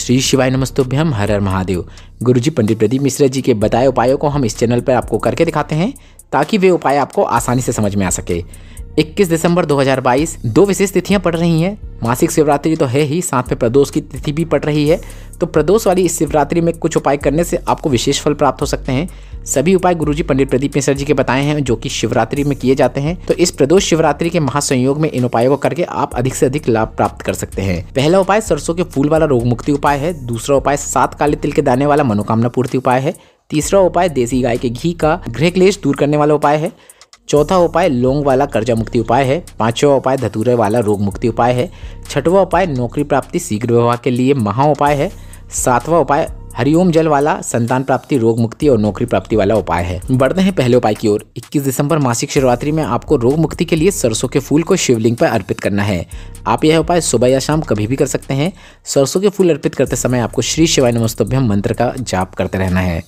श्री शिवाय नमस्तुभ्यम, हर हर महादेव। गुरुजी पंडित प्रदीप मिश्रा जी के बताए उपायों को हम इस चैनल पर आपको करके दिखाते हैं ताकि वे उपाय आपको आसानी से समझ में आ सके। 21 दिसंबर 2022 दो विशेष तिथियां पड़ रही हैं। मासिक शिवरात्रि तो है ही, साथ में प्रदोष की तिथि भी पड़ रही है। तो प्रदोष वाली इस शिवरात्रि में कुछ उपाय करने से आपको विशेष फल प्राप्त हो सकते हैं। सभी उपाय गुरुजी पंडित प्रदीप मिश्रा जी के बताए हैं जो कि शिवरात्रि में किए जाते हैं। तो इस प्रदोष शिवरात्रि के महासंयोग में इन उपायों को करके आप अधिक से अधिक लाभ प्राप्त कर सकते हैं। पहला उपाय सरसों के फूल वाला रोग मुक्ति उपाय है। दूसरा उपाय 7 काले तिल के दाने वाला मनोकामना पूर्ति उपाय है। तीसरा उपाय देसी गाय के घी का गृह क्लेश दूर करने वाला उपाय है। चौथा उपाय लौंग वाला कर्जा मुक्ति उपाय है। पांचवा उपाय धतूरे वाला रोग मुक्ति उपाय है। छठवां उपाय नौकरी प्राप्ति शीघ्र विवाह के लिए महा उपाय है। सातवां उपाय हरिओम जल वाला संतान प्राप्ति रोग मुक्ति और नौकरी प्राप्ति वाला उपाय है। बढ़ते हैं पहले उपाय की ओर। 21 दिसंबर मासिक शिवरात्रि में आपको रोग मुक्ति के लिए सरसों के फूल को शिवलिंग पर अर्पित करना है। आप यह उपाय सुबह या शाम कभी भी कर सकते हैं। सरसों के फूल अर्पित करते समय आपको श्री शिवाय नमस्तुभ्यम मंत्र का जाप करते रहना है।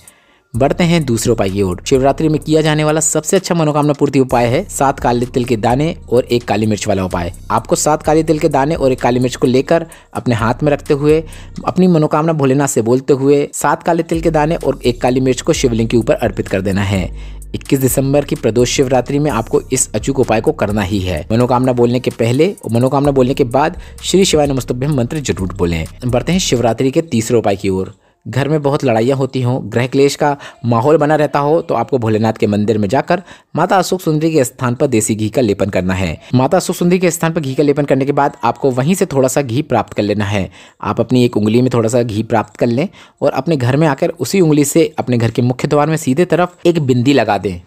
बढ़ते हैं दूसरे उपाय की ओर। शिवरात्रि में किया जाने वाला सबसे अच्छा मनोकामना पूर्ति उपाय है 7 काले तिल के दाने और 1 काली मिर्च वाला उपाय। आपको 7 काले तिल के दाने और 1 काली मिर्च को लेकर अपने हाथ में रखते हुए अपनी मनोकामना भोलेनाथ से बोलते हुए 7 काले तिल के दाने और 1 काली मिर्च को शिवलिंग के ऊपर अर्पित कर देना है। 21 दिसंबर की प्रदोष शिवरात्रि में आपको इस अचूक उपाय को करना ही है। मनोकामना बोलने के पहले और मनोकामना बोलने के बाद श्री शिवाय नमस्तुभ्यम मंत्र जरूर बोलें। बढ़ते हैं शिवरात्रि के तीसरे उपाय की ओर। घर में बहुत लड़ाइयाँ होती हों, गृह क्लेश का माहौल बना रहता हो तो आपको भोलेनाथ के मंदिर में जाकर माता अशोक सुंदरी के स्थान पर देसी घी का लेपन करना है। माता अशोक सुंदरी के स्थान पर घी का लेपन करने के बाद आपको वहीं से थोड़ा सा घी प्राप्त कर लेना है। आप अपनी एक उंगली में थोड़ा सा घी प्राप्त कर लें और अपने घर में आकर उसी उंगली से अपने घर के मुख्य द्वार में सीधे तरफ एक बिंदी लगा दें।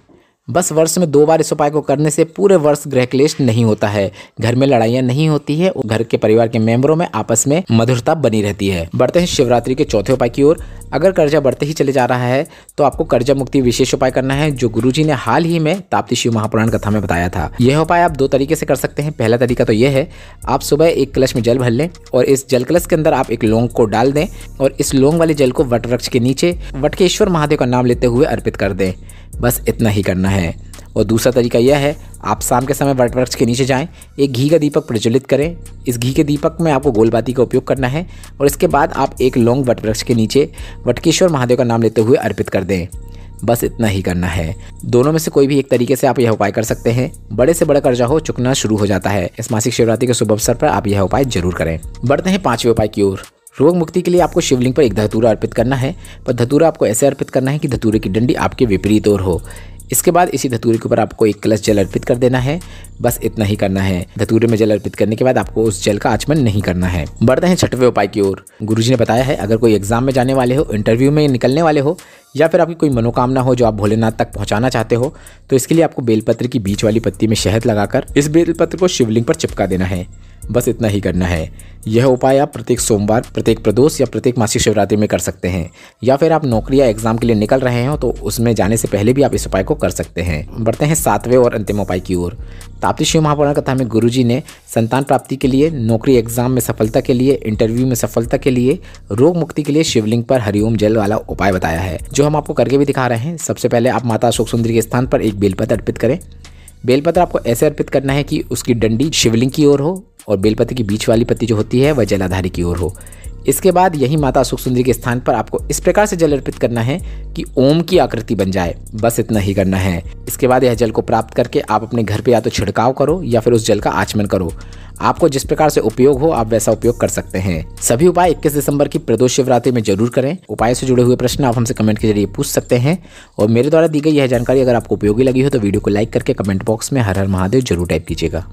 बस वर्ष में 2 बार इस उपाय को करने से पूरे वर्ष गृह क्लेश नहीं होता है, घर में लड़ाइयाँ नहीं होती है और घर के परिवार के मेंबरों में आपस में मधुरता बनी रहती है। बढ़ते हैं शिवरात्रि के चौथे उपाय की ओर। अगर कर्जा बढ़ते ही चले जा रहा है तो आपको कर्जा मुक्ति विशेष उपाय करना है जो गुरुजी ने हाल ही में ताप्ती शिव महापुराण कथा में बताया था। यह उपाय आप 2 तरीके से कर सकते हैं। पहला तरीका तो यह है, आप सुबह एक कलश में जल भर लें और इस जल कलश के अंदर आप एक लौंग को डाल दें और इस लौंग वाले जल को वट वृक्ष के नीचे वटकेश्वर महादेव का नाम लेते हुए अर्पित कर दें। बस इतना ही करना है। और दूसरा तरीका यह है, आप शाम के समय वट वृक्ष के नीचे जाएं, एक घी का दीपक प्रज्वलित करें। इस घी के दीपक में आपको गोलबाती का उपयोग करना है और इसके बाद आप एक लौंग वट वृक्ष के नीचे वटकेश्वर महादेव का नाम लेते हुए अर्पित कर दें। बस इतना ही करना है। दोनों में से कोई भी एक तरीके से आप यह उपाय कर सकते हैं। बड़े से बड़ा कर्जा हो चुकना शुरू हो जाता है। इस मासिक शिवरात्रि के शुभ अवसर पर आप यह उपाय जरूर करें। बढ़ते हैं 5वें उपाय की ओर। रोग मुक्ति के लिए आपको शिवलिंग पर एक धतूरा अर्पित करना है, पर धतूरा आपको ऐसे अर्पित करना है कि धतूरे की डंडी आपके विपरीत ओर हो। इसके बाद इसी धतूरे के ऊपर आपको एक कलश जल अर्पित कर देना है। बस इतना ही करना है। धतूरे में जल अर्पित करने के बाद आपको उस जल का आचमन नहीं करना है। बढ़ते हैं 6वें उपाय की ओर। गुरुजी ने बताया है, अगर कोई एग्जाम में जाने वाले हो, इंटरव्यू में निकलने वाले हो या फिर आपकी कोई मनोकामना हो जो आप भोलेनाथ तक पहुंचाना चाहते हो तो इसके लिए आपको बेलपत्र की बीच वाली पत्ती में शहद लगाकर इस बेलपत्र को शिवलिंग पर चिपका देना है। बस इतना ही करना है। यह उपाय आप प्रत्येक सोमवार, प्रत्येक प्रदोष या प्रत्येक मासिक शिवरात्रि में कर सकते हैं। या फिर आप नौकरी या एग्जाम के लिए निकल रहे हो तो उसमें जाने से पहले भी आप इस उपाय को कर सकते हैं। बढ़ते हैं 7वें और अंतिम उपाय की ओर। ताप्ती शिव महापुराण कथा में गुरुजी ने संतान प्राप्ति के लिए, नौकरी एग्जाम में सफलता के लिए, इंटरव्यू में सफलता के लिए, रोग मुक्ति के लिए शिवलिंग पर हरिओम जल वाला उपाय बताया है जो हम आपको करके भी दिखा रहे हैं। सबसे पहले आप माता अशोक सुंदरी के स्थान पर एक बेलपत्र अर्पित करें। बेलपत्र आपको ऐसे अर्पित करना है कि उसकी डंडी शिवलिंग की ओर हो और बेलपत्र की बीच वाली पत्ती जो होती है वह जलाधारी की ओर हो। इसके बाद यही माता अशोक सुंदरी के स्थान पर आपको इस प्रकार से जल अर्पित करना है कि ओम की आकृति बन जाए। बस इतना ही करना है। इसके बाद यह जल को प्राप्त करके आप अपने घर पे या तो छिड़काव करो या फिर उस जल का आचमन करो। आपको जिस प्रकार से उपयोग हो आप वैसा उपयोग कर सकते हैं। सभी उपाय 21 दिसंबर की प्रदोष शिवरात्रि में जरूर करें। उपाय से जुड़े हुए प्रश्न आप हमसे कमेंट के जरिए पूछ सकते हैं और मेरे द्वारा दी गई यह जानकारी अगर आपको उपयोगी लगी हो तो वीडियो को लाइक करके कमेंट बॉक्स में हर हर महादेव जरूर टाइप कीजिएगा।